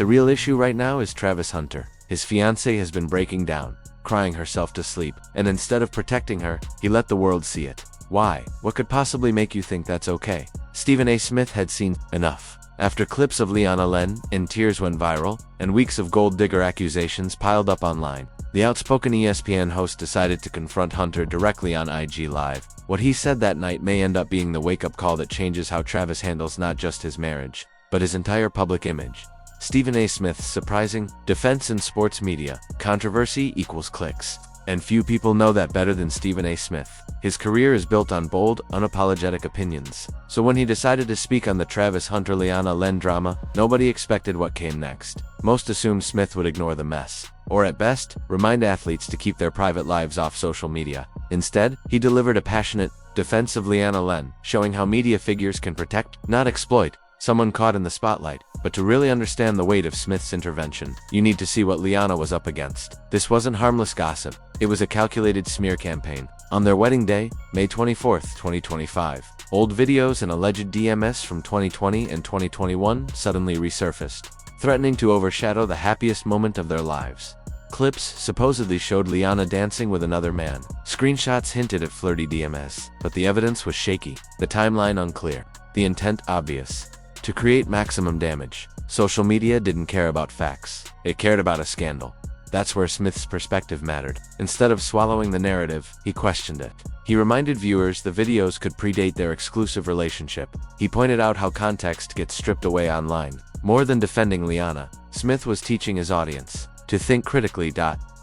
The real issue right now is Travis Hunter. His fiancée has been breaking down, crying herself to sleep, and instead of protecting her, he let the world see it. Why? What could possibly make you think that's okay? Stephen A. Smith had seen enough. After clips of Lyanna in tears went viral, and weeks of gold digger accusations piled up online, the outspoken ESPN host decided to confront Hunter directly on IG Live. What he said that night may end up being the wake-up call that changes how Travis handles not just his marriage, but his entire public image. Stephen A. Smith's surprising defense in sports media: controversy equals clicks. And few people know that better than Stephen A. Smith. His career is built on bold, unapologetic opinions. So when he decided to speak on the Travis Hunter-Lyanna drama, nobody expected what came next. Most assumed Smith would ignore the mess, or at best, remind athletes to keep their private lives off social media. Instead, he delivered a passionate defense of Lyanna, showing how media figures can protect, not exploit, someone caught in the spotlight. But to really understand the weight of Smith's intervention, you need to see what Lyanna was up against. This wasn't harmless gossip. It was a calculated smear campaign. On their wedding day, May 24, 2025, old videos and alleged DMS from 2020 and 2021 suddenly resurfaced, threatening to overshadow the happiest moment of their lives. Clips supposedly showed Lyanna dancing with another man. Screenshots hinted at flirty DMS, but the evidence was shaky, the timeline unclear, the intent obvious: to create maximum damage. Social media didn't care about facts. It cared about a scandal. That's where Smith's perspective mattered. Instead of swallowing the narrative, he questioned it. He reminded viewers the videos could predate their exclusive relationship. He pointed out how context gets stripped away online. More than defending Lyanna, Smith was teaching his audience to think critically.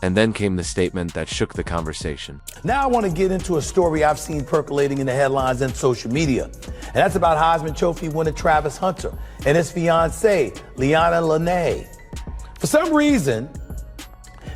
And then came the statement that shook the conversation. Now I want to get into a story I've seen percolating in the headlines and social media. And that's about Heisman Trophy winner Travis Hunter and his fiancée, Lyanna. For some reason,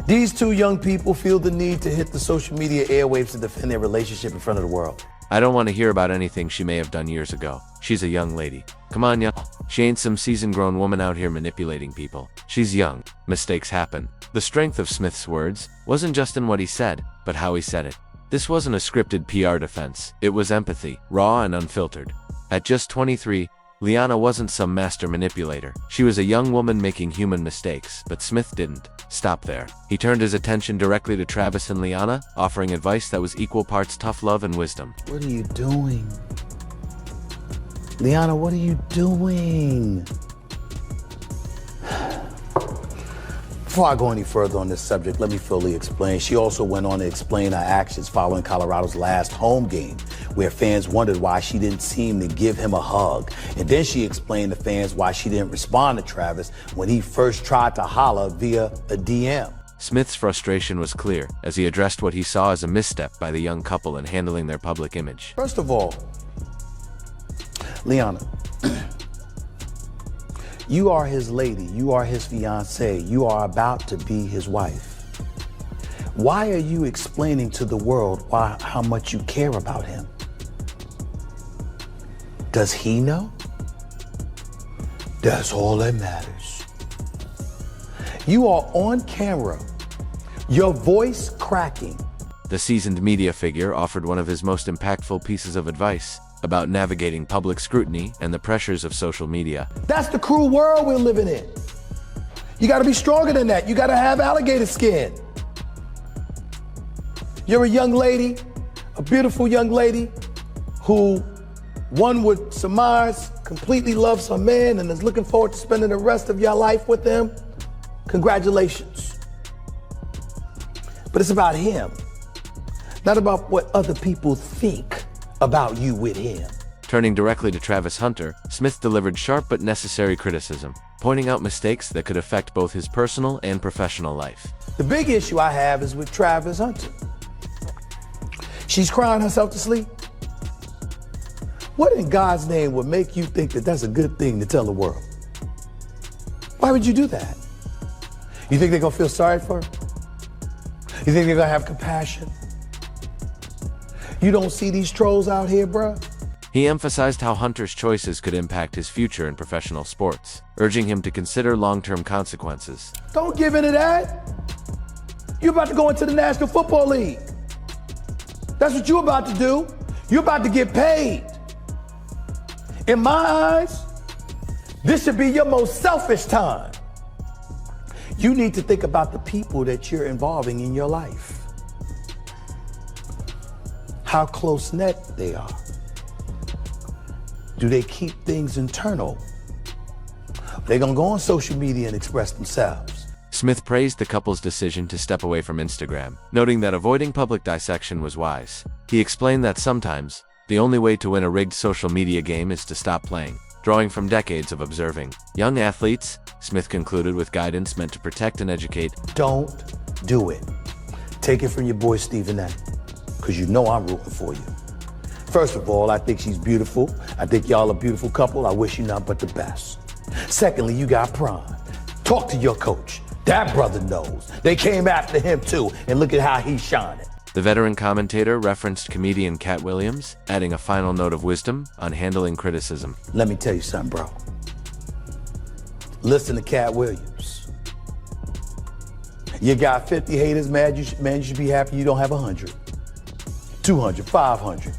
these two young people feel the need to hit the social media airwaves to defend their relationship in front of the world. I don't want to hear about anything she may have done years ago. She's a young lady. Come on, y'all. She ain't some seasoned grown woman out here manipulating people. She's young. Mistakes happen. The strength of Smith's words wasn't just in what he said, but how he said it. This wasn't a scripted PR defense. It was empathy, raw and unfiltered. At just 23, Lyanna wasn't some master manipulator. She was a young woman making human mistakes, but Smith didn't stop there. He turned his attention directly to Travis and Lyanna, offering advice that was equal parts tough love and wisdom. What are you doing? Lyanna, what are you doing? Before I go any further on this subject, let me fully explain. She also went on to explain her actions following Colorado's last home game, where fans wondered why she didn't seem to give him a hug. And then she explained to fans why she didn't respond to Travis when he first tried to holler via a DM. Smith's frustration was clear as he addressed what he saw as a misstep by the young couple in handling their public image. First of all, Lyanna, you are his lady, you are his fiancée, you are about to be his wife. Why are you explaining to the world how much you care about him? Does he know? That's all that matters. You are on camera, your voice cracking. The seasoned media figure offered one of his most impactful pieces of advice about navigating public scrutiny and the pressures of social media. That's the cruel world we're living in. You gotta be stronger than that. You gotta have alligator skin. You're a young lady, a beautiful young lady who one would surmise completely loves her man and is looking forward to spending the rest of your life with them. Congratulations. But it's about him, not about what other people think about you with him. Turning directly to Travis Hunter, Smith delivered sharp but necessary criticism, pointing out mistakes that could affect both his personal and professional life. The big issue I have is with Travis Hunter. She's crying herself to sleep. What in God's name would make you think that that's a good thing to tell the world? Why would you do that? You think they're gonna feel sorry for her? You think they're gonna have compassion? You don't see these trolls out here, bruh? He emphasized how Hunter's choices could impact his future in professional sports, urging him to consider long-term consequences. Don't give in to that. You're about to go into the National Football League. That's what you're about to do. You're about to get paid. In my eyes, this should be your most selfish time. You need to think about the people that you're involving in your life. How close-knit they are. Do they keep things internal? They're gonna go on social media and express themselves. Smith praised the couple's decision to step away from Instagram, noting that avoiding public dissection was wise. He explained that sometimes, the only way to win a rigged social media game is to stop playing, drawing from decades of observing young athletes. Smith concluded with guidance meant to protect and educate. Don't do it. Take it from your boy Stephen A, because you know I'm rooting for you. First of all, I think she's beautiful. I think y'all a beautiful couple. I wish you nothing but the best. Secondly, you got Prime. Talk to your coach. That brother knows. They came after him too, and look at how he's shining. The veteran commentator referenced comedian Cat Williams, adding a final note of wisdom on handling criticism. Let me tell you something, bro. Listen to Cat Williams. You got 50 haters, man, you should be happy you don't have 100. 200, 500.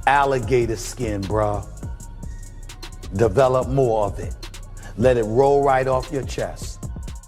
Alligator skin, bro. Develop more of it. Let it roll right off your chest.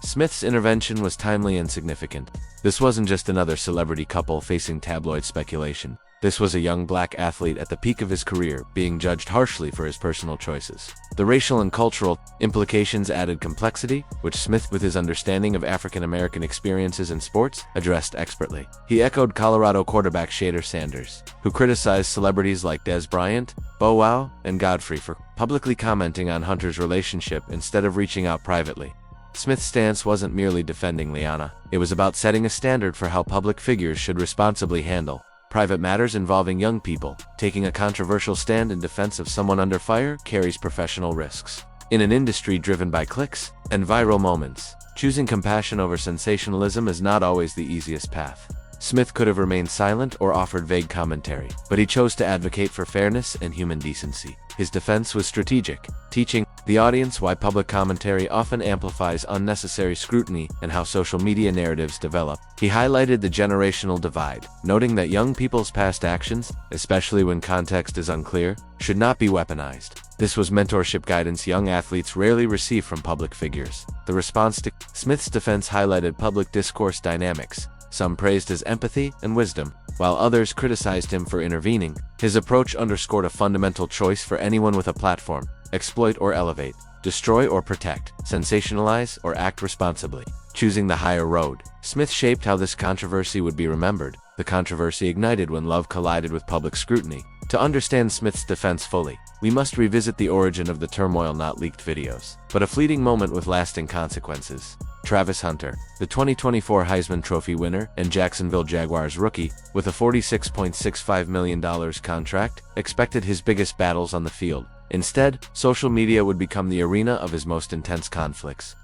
Smith's intervention was timely and significant. This wasn't just another celebrity couple facing tabloid speculation. This was a young black athlete at the peak of his career, being judged harshly for his personal choices. The racial and cultural implications added complexity, which Smith, with his understanding of African American experiences in sports, addressed expertly. He echoed Colorado quarterback Shader Sanders, who criticized celebrities like Dez Bryant, Bow Wow, and Godfrey for publicly commenting on Hunter's relationship instead of reaching out privately. Smith's stance wasn't merely defending Lyanna. It was about setting a standard for how public figures should responsibly handle private matters involving young people. Taking a controversial stand in defense of someone under fire carries professional risks. In an industry driven by clicks and viral moments, choosing compassion over sensationalism is not always the easiest path. Smith could have remained silent or offered vague commentary, but he chose to advocate for fairness and human decency. His defense was strategic, teaching the audience why public commentary often amplifies unnecessary scrutiny and how social media narratives develop. He highlighted the generational divide, noting that young people's past actions, especially when context is unclear, should not be weaponized. This was mentorship guidance young athletes rarely receive from public figures. The response to Smith's defense highlighted public discourse dynamics. Some praised his empathy and wisdom, while others criticized him for intervening. His approach underscored a fundamental choice for anyone with a platform: exploit or elevate, destroy or protect, sensationalize or act responsibly. Choosing the higher road, Smith shaped how this controversy would be remembered. The controversy ignited when love collided with public scrutiny. To understand Smith's defense fully, we must revisit the origin of the turmoil, not leaked videos, but a fleeting moment with lasting consequences. Travis Hunter, the 2024 Heisman Trophy winner and Jacksonville Jaguars rookie, with a $46.65 million contract, expected his biggest battles on the field. Instead, social media would become the arena of his most intense conflicts.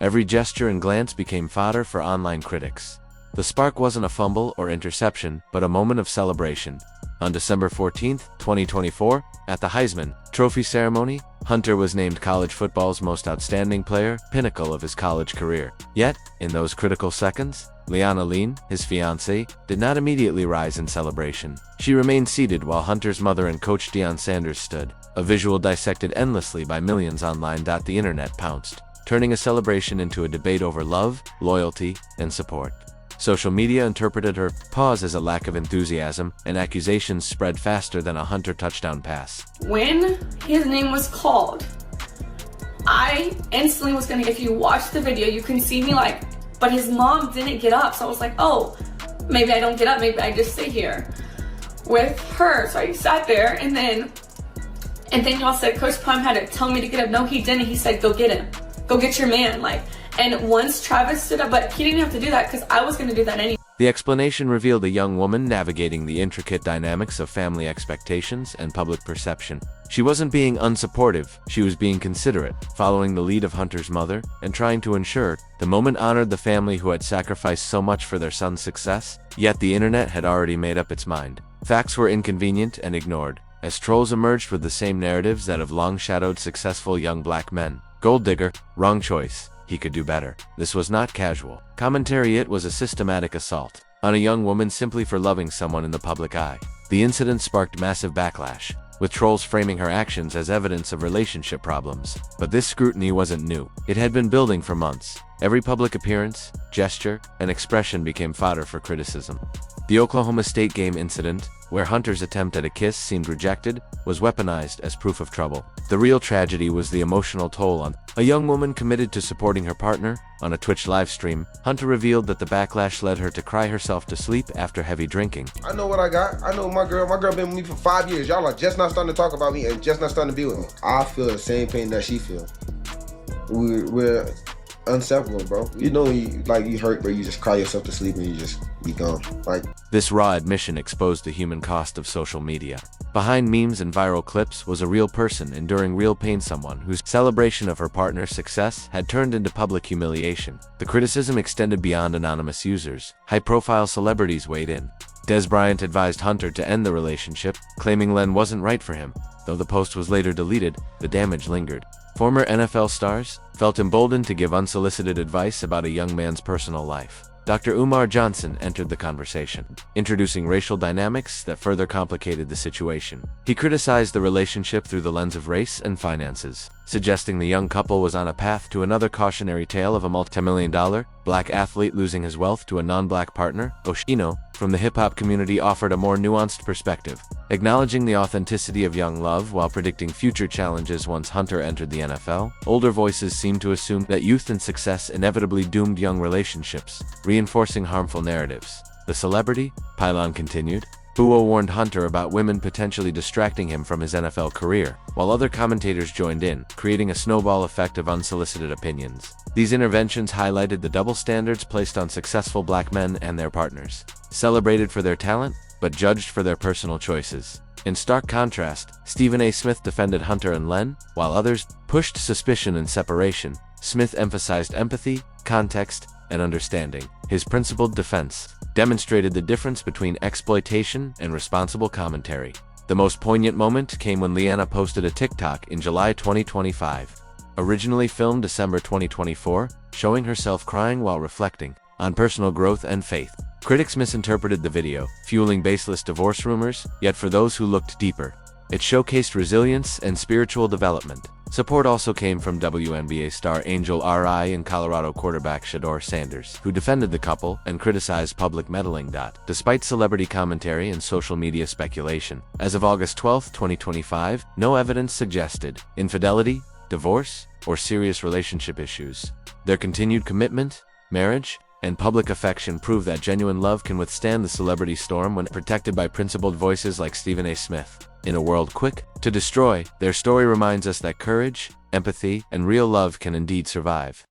Every gesture and glance became fodder for online critics. The spark wasn't a fumble or interception, but a moment of celebration. On December 14, 2024, at the Heisman Trophy ceremony, Hunter was named college football's most outstanding player, pinnacle of his college career. Yet, in those critical seconds, Lyanna, his fiancée, did not immediately rise in celebration. She remained seated while Hunter's mother and coach Deion Sanders stood, a visual dissected endlessly by millions online. The internet pounced, turning a celebration into a debate over love, loyalty, and support. Social media interpreted her pause as a lack of enthusiasm, and accusations spread faster than a Hunter touchdown pass. When his name was called, I instantly was gonna, if you watch the video, you can see me like, but his mom didn't get up. So I was like, oh, maybe I don't get up, maybe I just sit here with her. So I sat there, and then y'all said Coach Prime had to tell me to get up. No, he didn't. He said, go get him. Go get your man. And once Travis stood up, but he didn't have to do that because I was going to do that anyway. The explanation revealed a young woman navigating the intricate dynamics of family expectations and public perception. She wasn't being unsupportive, she was being considerate, following the lead of Hunter's mother and trying to ensure the moment honored the family who had sacrificed so much for their son's success. Yet the internet had already made up its mind. Facts were inconvenient and ignored, as trolls emerged with the same narratives that have long shadowed successful young black men. Gold digger, wrong choice. He could do better. This was not casual commentary, it was a systematic assault on a young woman simply for loving someone in the public eye. The incident sparked massive backlash. with trolls framing her actions as evidence of relationship problems. But this scrutiny wasn't new. It had been building for months. Every public appearance, gesture, and expression became fodder for criticism. The Oklahoma State game incident, where Hunter's attempt at a kiss seemed rejected, was weaponized as proof of trouble. The real tragedy was the emotional toll on a young woman committed to supporting her partner. On a Twitch livestream, Hunter revealed that the backlash led her to cry herself to sleep after heavy drinking. I know what I got. I know my girl been with me for 5 years. Y'all are just not starting to talk about me and just not starting to be with me. I feel the same pain that she feels. We're inseparable, bro. You know, you hurt, but you just cry yourself to sleep and you just be gone. This raw admission exposed the human cost of social media. Behind memes and viral clips was a real person enduring real pain, someone whose celebration of her partner's success had turned into public humiliation. The criticism extended beyond anonymous users. High-profile celebrities weighed in. Dez Bryant advised Hunter to end the relationship, claiming Len wasn't right for him. Though the post was later deleted, the damage lingered. Former NFL stars felt emboldened to give unsolicited advice about a young man's personal life. Dr. Umar Johnson entered the conversation, introducing racial dynamics that further complicated the situation. He criticized the relationship through the lens of race and finances, suggesting the young couple was on a path to another cautionary tale of a multi-million-dollar black athlete losing his wealth to a non-black partner. Oshino, from the hip-hop community, offered a more nuanced perspective, acknowledging the authenticity of young love while predicting future challenges once Hunter entered the NFL. Older voices seemed to assume that youth and success inevitably doomed young relationships, reinforcing harmful narratives. The celebrity, Pylon continued, Buo warned Hunter about women potentially distracting him from his NFL career, while other commentators joined in, creating a snowball effect of unsolicited opinions. These interventions highlighted the double standards placed on successful black men and their partners, celebrated for their talent, but judged for their personal choices. In stark contrast, Stephen A. Smith defended Hunter and Len, while others pushed suspicion and separation. Smith emphasized empathy, context, and understanding. His principled defense demonstrated the difference between exploitation and responsible commentary. The most poignant moment came when Lyanna posted a TikTok in July 2025, originally filmed December 2024, showing herself crying while reflecting on personal growth and faith. Critics misinterpreted the video, fueling baseless divorce rumors, yet for those who looked deeper, it showcased resilience and spiritual development. Support also came from WNBA star Angel R.I. and Colorado quarterback Shedeur Sanders, who defended the couple and criticized public meddling. Despite celebrity commentary and social media speculation, as of August 12, 2025, no evidence suggested infidelity, divorce, or serious relationship issues. Their continued commitment, marriage, and public affection prove that genuine love can withstand the celebrity storm when protected by principled voices like Stephen A. Smith. In a world quick to destroy, their story reminds us that courage, empathy, and real love can indeed survive.